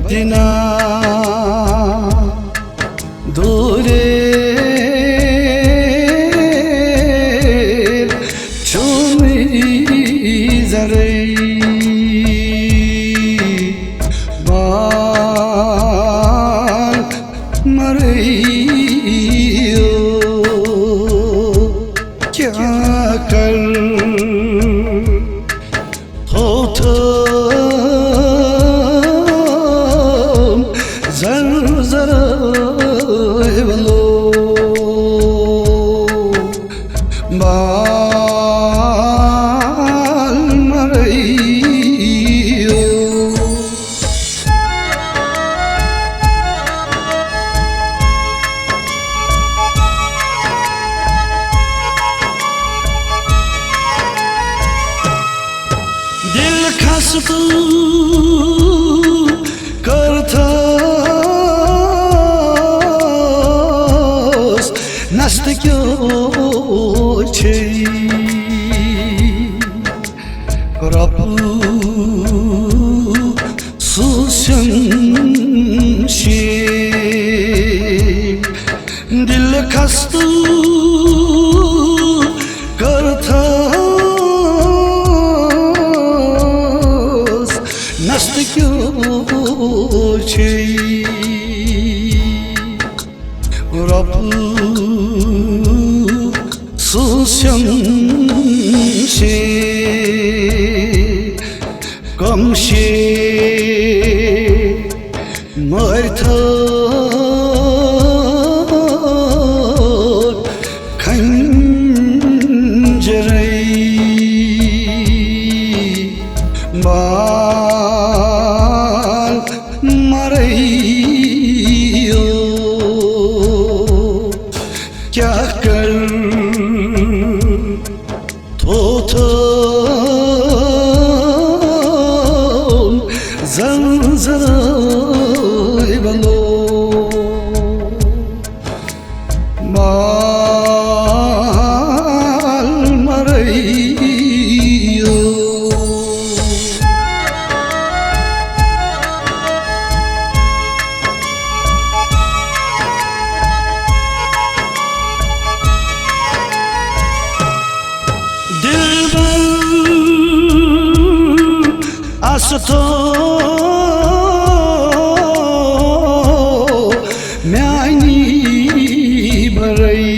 Madiná दूरे चुमी जरे बाल मरियो क्या कर होता जरा हेलो बाल मरियो दिल खस्त करता Nasıl göçey Rabu susyan şey Dil kastı kartas Nasıl göçey Rabu susyan şey komşi martar kancerey bal marayyo kya kar Total zanzaray balo mal marayo Asto meani barai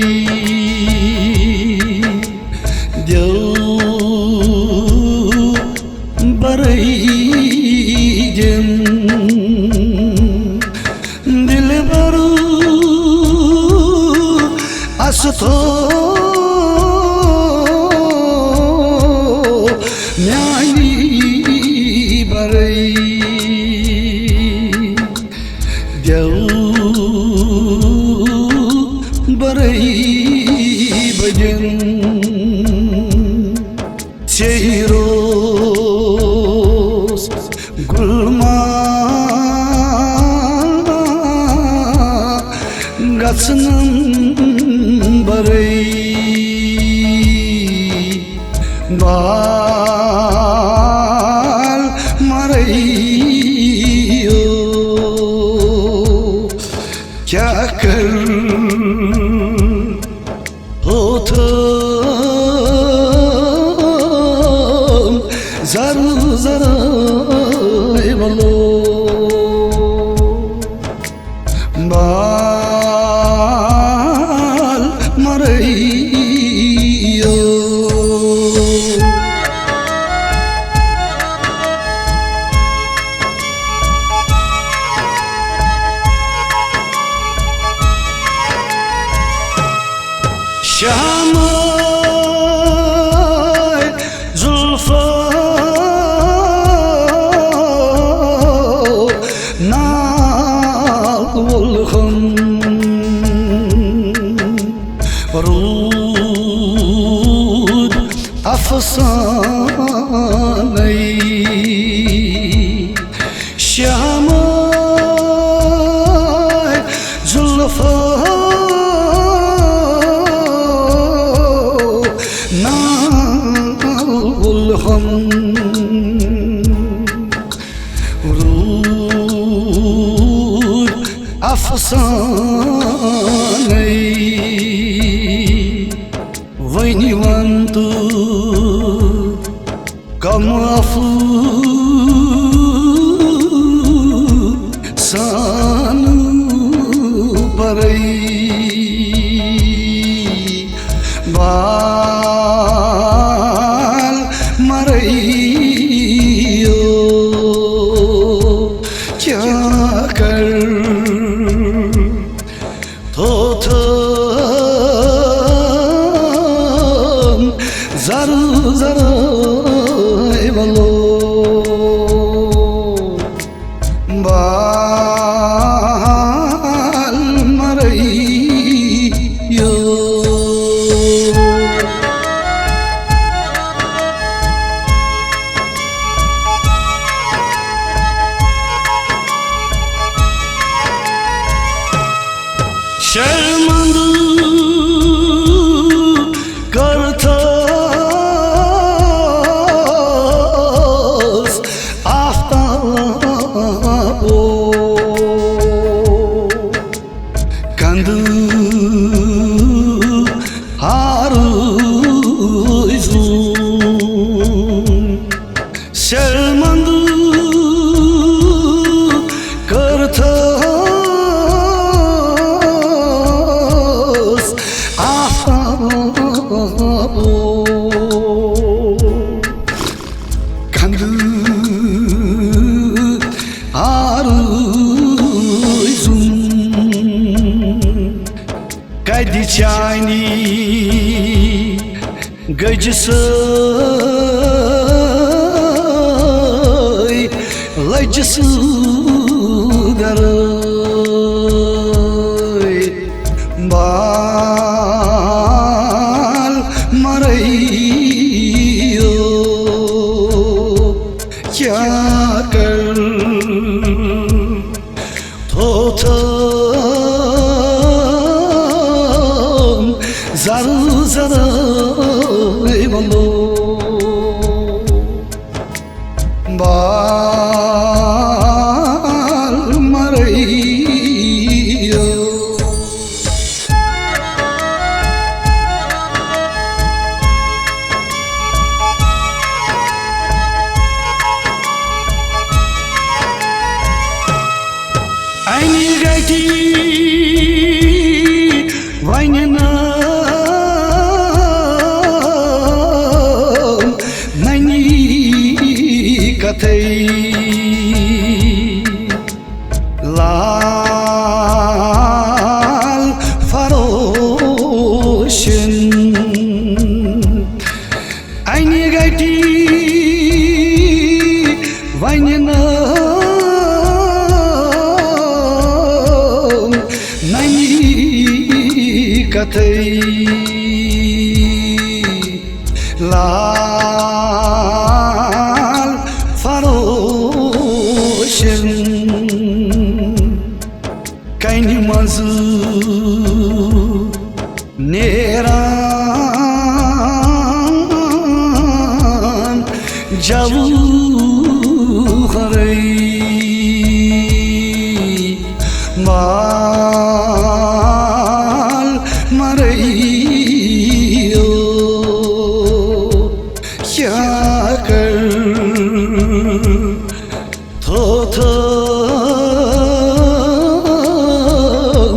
dil barai jin dil baru asto meani barai bajan Seiros gulma gatsanam barai bal maraiyo kya kar होता जरा जरा बलो बाल मरियो Şamay zulfa nal volkham rud afsanay Şamay zulfa asanei Vainivantu Kamafu Sanu Parai Bal Marai Zaru zaru evalo bal marai yo Şermandu karta Kandu haruzum Şermandu kırtas ahtabu Kandu Kaydi çayni gacısay lacısı daray bal marayo kya kar tota Zaru zaru evalo bal marai yo Aini gaiti vainana Katay lal faroshin Aynı gayti vaynena nani katay lal faroshin kaini mazu neran javu kharai mal marai yo kya kar Totam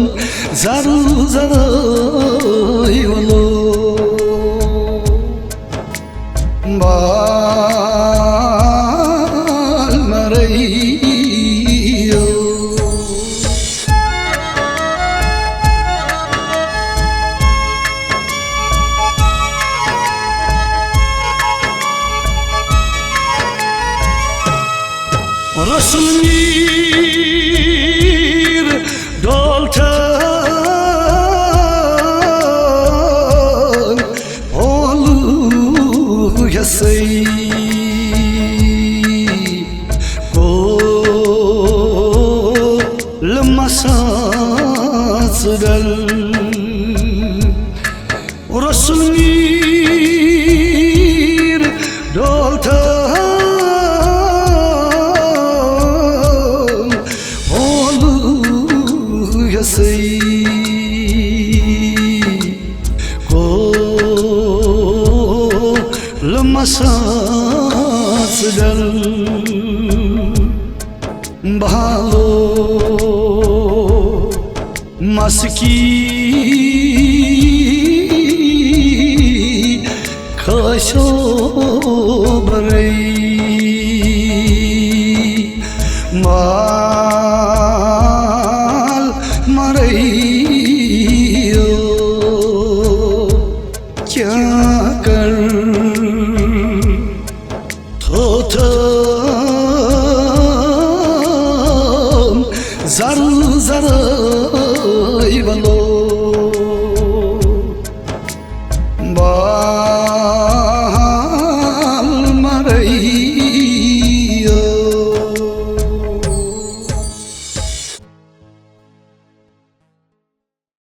zaru zaru evalo bal marai yo Rasulmir doltan olu yasay kol lemasasdal Rasulmir doltan ভালো মাসকি খাশো বরই माल मरइयो क्या कर